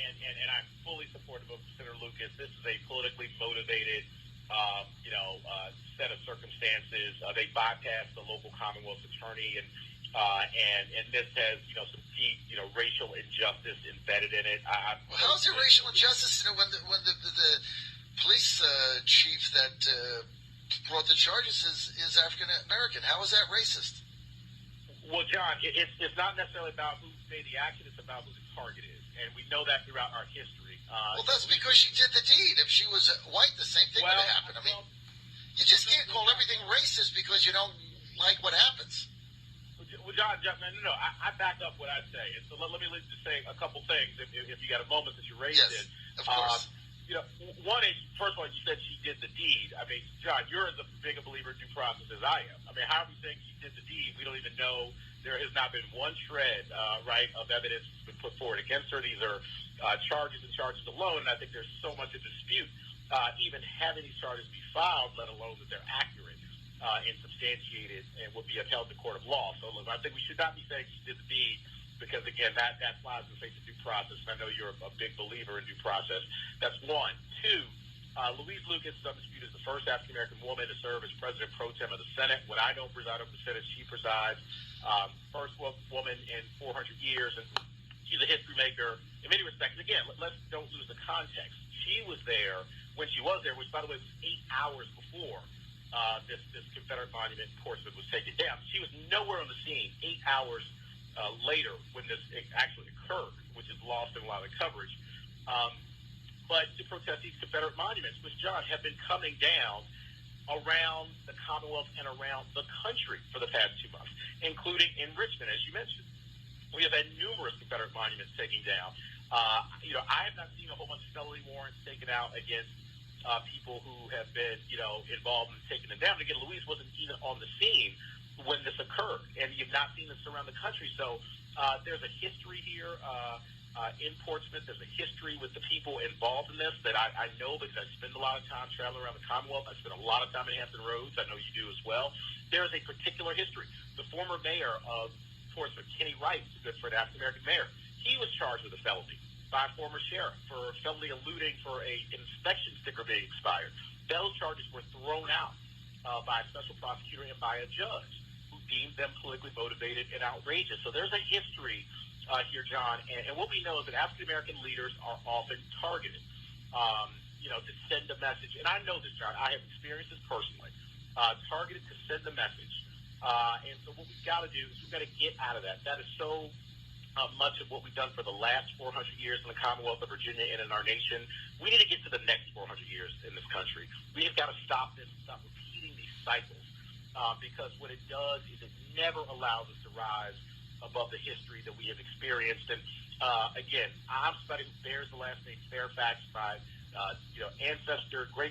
and I'm fully supportive of Senator Lucas. This is a politically motivated, set of circumstances. They bypassed the local Commonwealth attorney, and this has some deep racial injustice embedded in it. Well, how is there racial injustice when the police chief that brought the charges is African American? How is that racist? Well, John, it's not necessarily about who made the action; it's about who the target is, and we know that throughout our history. Well, that's because she did the deed. If she was white, the same thing would have happened. I mean, you just can't call everything racist because you don't like what happens. Well, John, no. I back up what I say. And so let me just say a couple things if you got a moment that you raised it. Yes, of course. One is, first of all, you said she did the deed. I mean, John, you're as big a believer in due process as I am. I mean, how are we saying she did the deed? We don't even know. There has not been one shred, of evidence that's been put forward against her. These are charges and charges alone, and I think there's so much at dispute even having these charges be filed, let alone that they're accurate and substantiated and will be upheld in the court of law. So, look, I think we should not be saying she did the deed because, again, that flies in the face of due process, and I know you're a big believer in due process. That's one. Two, Louise Lucas is undisputed as the first African-American woman to serve as president pro tem of the Senate. When I don't preside over the Senate, she presides. First woman in 400 years, and she's a history maker in many respects. Again, let's don't lose the context. She was there when she was there, which, by the way, was 8 hours before this Confederate monument in Portsmouth was taken down. She was nowhere on the scene 8 hours later when this actually occurred, which is lost in a lot of the coverage. But to protest these Confederate monuments, which, John, have been coming down around the Commonwealth and around the country for the past 2 months, including in Richmond, as you mentioned. We have had numerous Confederate monuments taken down. I have not seen a whole bunch of felony warrants taken out against people who have been, involved in taking them down. Again, Louise wasn't even on the scene when this occurred, and you've not seen this around the country. So there's a history here in Portsmouth. There's a history with the people involved in this that I know because I spend a lot of time traveling around the Commonwealth. I spend a lot of time in Hampton Roads. I know you do as well. There is a particular history. The former mayor of Portsmouth, Kenny Wright, is a good friend, African-American mayor. He was charged with a felony by a former sheriff for felony eluding for an inspection sticker being expired. Those charges were thrown out by a special prosecutor and by a judge who deemed them politically motivated and outrageous. So there's a history here, John, and what we know is that African-American leaders are often targeted, to send a message. And I know this, John. I have experienced this personally. Targeted to send a message. And so what we've got to do is we've got to get out of that. That is so much of what we've done for the last 400 years in the Commonwealth of Virginia and in our nation. We need to get to the next 400 years in this country. We have got to stop this, stop repeating these cycles, because what it does is it never allows us to rise above the history that we have experienced. And again, I'm somebody who bears the last name Fairfax, my ancestor, great